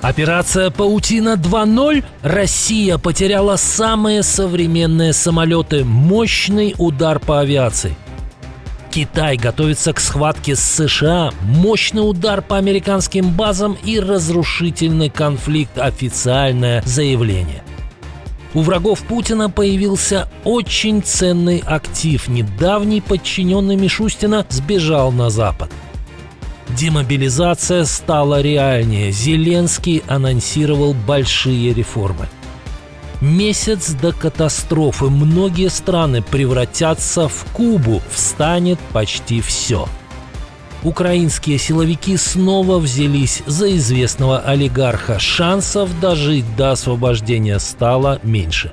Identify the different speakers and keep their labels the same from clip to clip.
Speaker 1: Операция «Паутина 2.0». Россия потеряла самые современные самолеты. Мощный удар по авиации. Китай готовится к схватке с США. Мощный удар по американским базам и разрушительный конфликт. Официальное заявление. У врагов Путина появился очень ценный актив. Недавний подчиненный Мишустина сбежал на Запад. Демобилизация стала реальнее. Зеленский анонсировал большие реформы. Месяц до катастрофы. Многие страны превратятся в Кубу. Встанет почти все. Украинские силовики снова взялись за известного олигарха. Шансов дожить до освобождения стало меньше.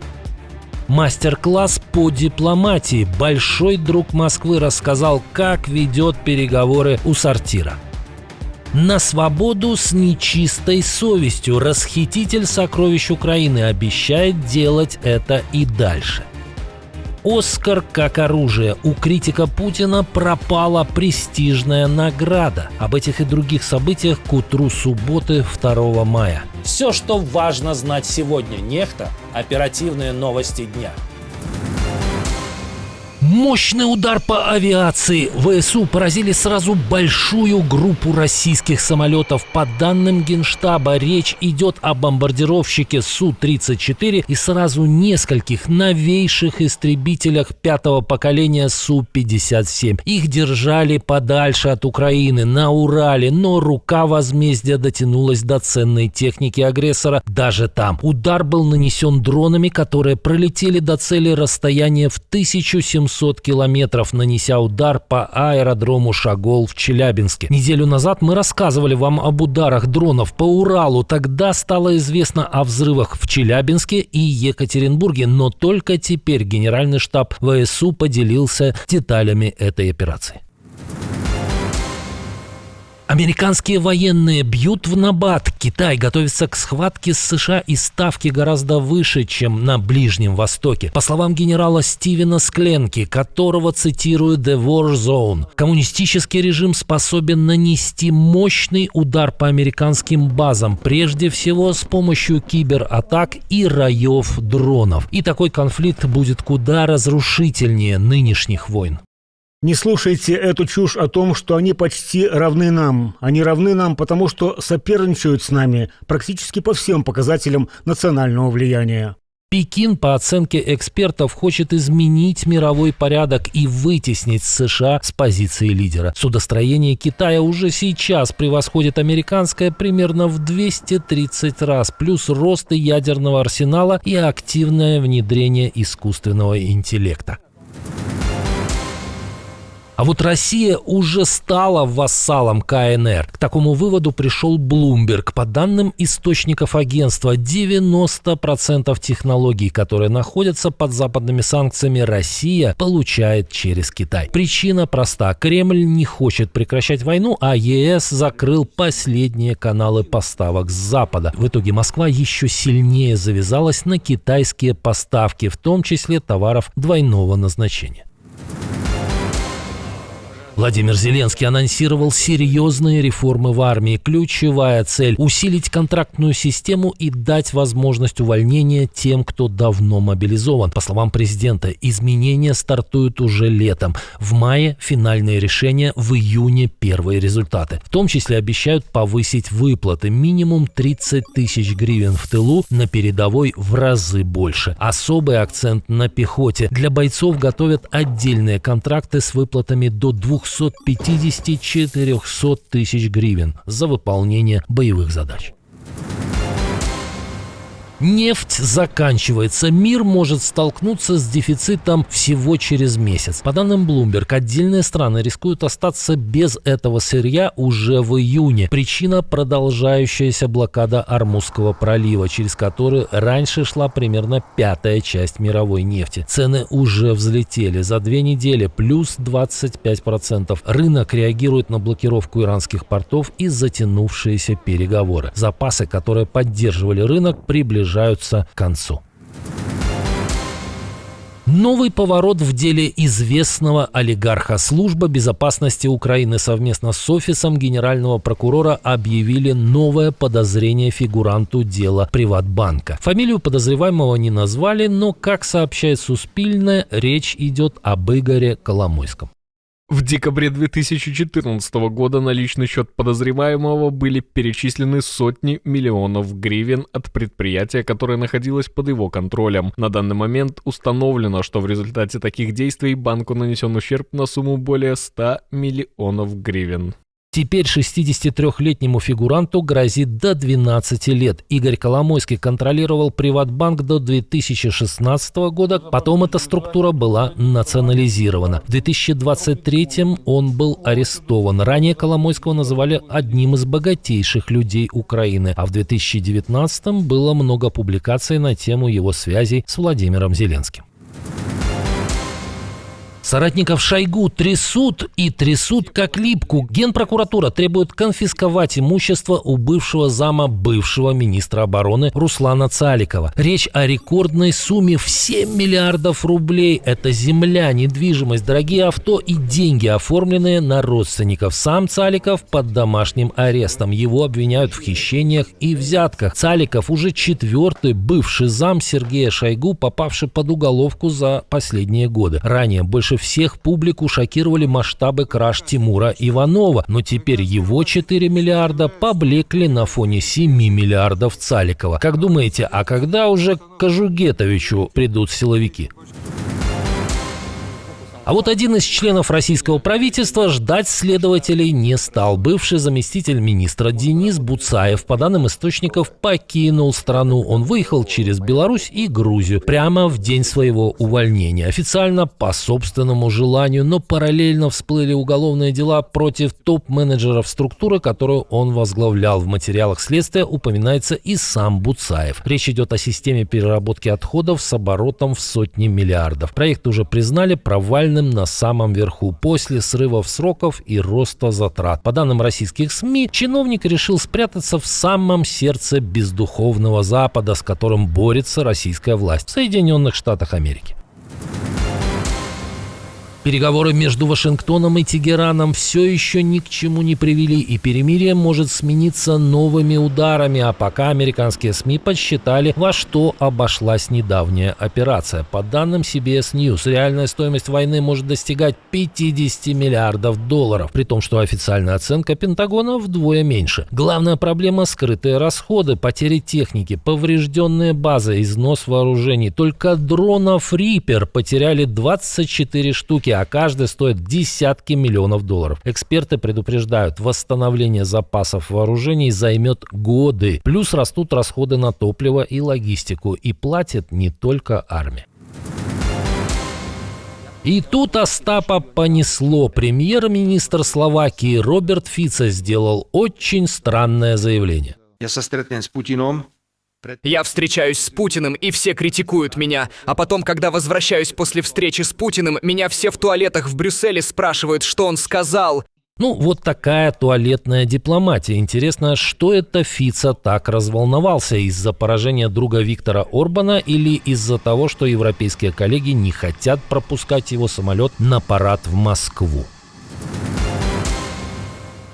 Speaker 1: Мастер-класс по дипломатии. Большой друг Москвы рассказал, как ведет переговоры у сортира. На свободу с нечистой совестью. Расхититель сокровищ Украины обещает делать это и дальше. «Оскар как оружие». У критика Путина пропала престижная награда. Об этих и других событиях к утру субботы 2 мая. Все, что важно знать сегодня. Нехта. Оперативные новости дня. Мощный удар по авиации. ВСУ поразили сразу большую группу российских самолетов. По данным Генштаба, речь идет о бомбардировщике Су-34 и сразу нескольких новейших истребителях 5-го поколения Су-57. Их держали подальше от Украины, на Урале, но рука возмездия дотянулась до ценной техники агрессора даже там. Удар был нанесен дронами, которые пролетели до цели расстояние в 1700 километров, нанеся удар по аэродрому Шагол в Челябинске. Неделю назад мы рассказывали вам об ударах дронов по Уралу. Тогда стало известно о взрывах в Челябинске и Екатеринбурге, но только теперь Генеральный штаб ВСУ поделился деталями этой операции. Американские военные бьют в набат. Китай готовится к схватке с США, и ставки гораздо выше, чем на Ближнем Востоке. По словам генерала Стивена Скленки, которого цитирует The War Zone, коммунистический режим способен нанести мощный удар по американским базам, прежде всего с помощью кибератак и раев дронов. И такой конфликт будет куда разрушительнее нынешних войн.
Speaker 2: Не слушайте эту чушь о том, что они почти равны нам. Они равны нам, потому что соперничают с нами практически по всем показателям национального влияния.
Speaker 1: Пекин, по оценке экспертов, хочет изменить мировой порядок и вытеснить США с позиции лидера. Судостроение Китая уже сейчас превосходит американское примерно в 230 раз, плюс рост ядерного арсенала и активное внедрение искусственного интеллекта. А вот Россия уже стала вассалом КНР. К такому выводу пришел Bloomberg. По данным источников агентства, 90% технологий, которые находятся под западными санкциями, Россия получает через Китай. Причина проста. Кремль не хочет прекращать войну, а ЕС закрыл последние каналы поставок с Запада. В итоге Москва еще сильнее завязалась на китайские поставки, в том числе товаров двойного назначения. Владимир Зеленский анонсировал серьезные реформы в армии. Ключевая цель – усилить контрактную систему и дать возможность увольнения тем, кто давно мобилизован. По словам президента, изменения стартуют уже летом. В мае финальные решения, в июне первые результаты. В том числе обещают повысить выплаты. Минимум 30 тысяч гривен в тылу, на передовой в разы больше. Особый акцент на пехоте. Для бойцов готовят отдельные контракты с выплатами до 250-400 тысяч гривен за выполнение боевых задач. Нефть заканчивается. Мир может столкнуться с дефицитом всего через месяц. По данным Bloomberg, отдельные страны рискуют остаться без этого сырья уже в июне. Причина – продолжающаяся блокада Ормузского пролива, через который раньше шла примерно 1/5 часть мировой нефти. Цены уже взлетели. За 2 недели плюс 25%. Рынок реагирует на блокировку иранских портов и затянувшиеся переговоры. Запасы, которые поддерживали рынок, приближаются к концу. Новый поворот в деле известного олигарха. Служба безопасности Украины совместно с офисом генерального прокурора объявили новое подозрение фигуранту дела Приватбанка. Фамилию подозреваемого не назвали, но, как сообщает Суспильне, речь идет об Игоре Коломойском.
Speaker 3: В декабре 2014 года на личный счет подозреваемого были перечислены сотни миллионов гривен от предприятия, которое находилось под его контролем. На данный момент установлено, что в результате таких действий банку нанесен ущерб на сумму более 100 миллионов гривен.
Speaker 1: Теперь 63-летнему фигуранту грозит до 12 лет. Игорь Коломойский контролировал Приватбанк до 2016 года, потом эта структура была национализирована. В 2023 он был арестован. Ранее Коломойского называли одним из богатейших людей Украины, а в 2019 было много публикаций на тему его связей с Владимиром Зеленским. Соратников Шойгу трясут и трясут как липку. Генпрокуратура требует конфисковать имущество у бывшего зама бывшего министра обороны Руслана Цаликова. Речь о рекордной сумме в 7 миллиардов рублей. Это земля, недвижимость, дорогие авто и деньги, оформленные на родственников. Сам Цаликов под домашним арестом. Его обвиняют в хищениях и взятках. Цаликов уже 4-й бывший зам Сергея Шойгу, попавший под уголовку за последние годы. Ранее больше всех публику шокировали масштабы краж Тимура Иванова, но теперь его 4 миллиарда поблекли на фоне 7 миллиардов Цаликова. Как думаете, а когда уже к Кожугетовичу придут силовики? А вот один из членов российского правительства ждать следователей не стал. Бывший заместитель министра Денис Буцаев, по данным источников, покинул страну. Он выехал через Беларусь и Грузию прямо в день своего увольнения. Официально по собственному желанию, но параллельно всплыли уголовные дела против топ-менеджеров структуры, которую он возглавлял. В материалах следствия упоминается и сам Буцаев. Речь идет о системе переработки отходов с оборотом в сотни миллиардов. Проект уже признали провальным на самом верху после срывов сроков и роста затрат. По данным российских СМИ, чиновник решил спрятаться в самом сердце бездуховного Запада, с которым борется российская власть в Соединенных Штатах Америки. Переговоры между Вашингтоном и Тегераном все еще ни к чему не привели, и перемирие может смениться новыми ударами, а пока американские СМИ подсчитали, во что обошлась недавняя операция. По данным CBS News, реальная стоимость войны может достигать 50 миллиардов долларов, при том, что официальная оценка Пентагона вдвое меньше. Главная проблема – скрытые расходы, потери техники, поврежденные базы, износ вооружений. Только дронов Reaper потеряли 24 штуки, а каждый стоит десятки миллионов долларов. Эксперты предупреждают, восстановление запасов вооружений займет годы. Плюс растут расходы на топливо и логистику. И платит не только армия. И тут Остапа понесло. Премьер-министр Словакии Роберт Фицо сделал очень странное заявление.
Speaker 4: Я встречаюсь с Путиным, и все критикуют меня. А потом, когда возвращаюсь после встречи с Путиным, меня все в туалетах в Брюсселе спрашивают, что он сказал.
Speaker 1: Ну, вот такая туалетная дипломатия. Интересно, что это Фицо так разволновался? Из-за поражения друга Виктора Орбана или из-за того, что европейские коллеги не хотят пропускать его самолет на парад в Москву?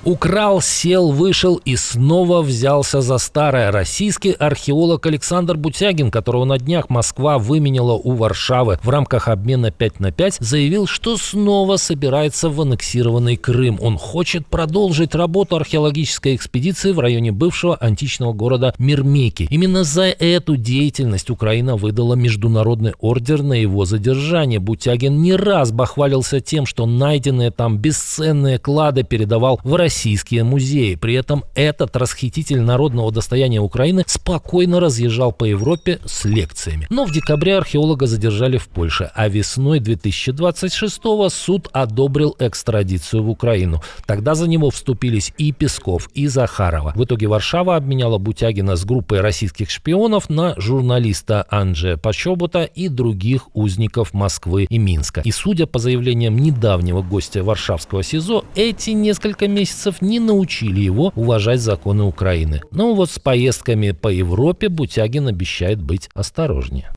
Speaker 1: Украл, сел, вышел и снова взялся за старое. Российский археолог Александр Бутягин, которого на днях Москва выменяла у Варшавы в рамках обмена 5 на 5, заявил, что снова собирается в аннексированный Крым. Он хочет продолжить работу археологической экспедиции в районе бывшего античного города Мирмеки. Именно за эту деятельность Украина выдала международный ордер на его задержание. Бутягин не раз бахвалился тем, что найденные там бесценные клады передавал в российские музеи. При этом этот расхититель народного достояния Украины спокойно разъезжал по Европе с лекциями. Но в декабре археолога задержали в Польше, а весной 2026-го суд одобрил экстрадицию в Украину. Тогда за него вступились и Песков, и Захарова. В итоге Варшава обменяла Бутягина с группой российских шпионов на журналиста Анджея Почобота и других узников Москвы и Минска. И судя по заявлениям недавнего гостя Варшавского СИЗО, эти несколько месяцев не научили его уважать законы Украины. Но вот с поездками по Европе Бутягин обещает быть осторожнее.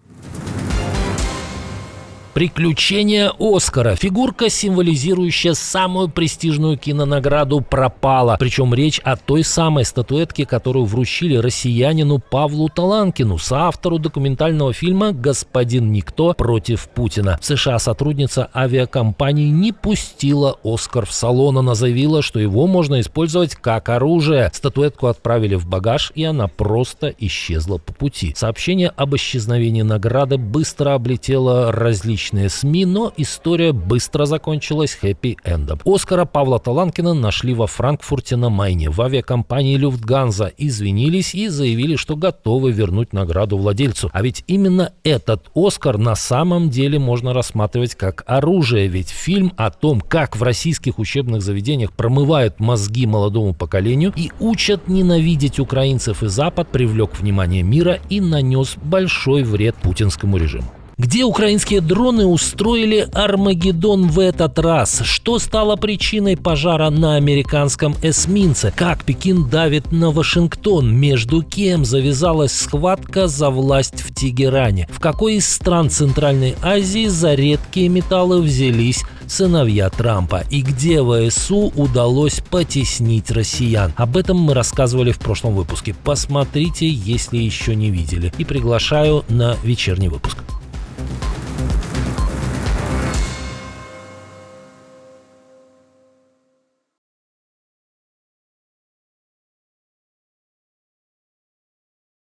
Speaker 1: Приключения Оскара. Фигурка, символизирующая самую престижную кинонаграду, пропала. Причем речь о той самой статуэтке, которую вручили россиянину Павлу Таланкину, соавтору документального фильма «Господин Никто против Путина». В США сотрудница авиакомпании не пустила Оскар в салон. Она заявила, что его можно использовать как оружие. Статуэтку отправили в багаж, и она просто исчезла по пути. Сообщение об исчезновении награды быстро облетело различные СМИ, но история быстро закончилась хэппи-эндом. Оскара Павла Таланкина нашли во Франкфурте на Майне. В авиакомпании Люфтганза извинились и заявили, что готовы вернуть награду владельцу. А ведь именно этот Оскар на самом деле можно рассматривать как оружие, ведь фильм о том, как в российских учебных заведениях промывают мозги молодому поколению и учат ненавидеть украинцев и Запад, привлек внимание мира и нанес большой вред путинскому режиму. Где украинские дроны устроили Армагеддон в этот раз? Что стало причиной пожара на американском эсминце? Как Пекин давит на Вашингтон? Между кем завязалась схватка за власть в Тегеране? В какой из стран Центральной Азии за редкие металлы взялись сыновья Трампа? И где ВСУ удалось потеснить россиян? Об этом мы рассказывали в прошлом выпуске. Посмотрите, если еще не видели. И приглашаю на вечерний выпуск.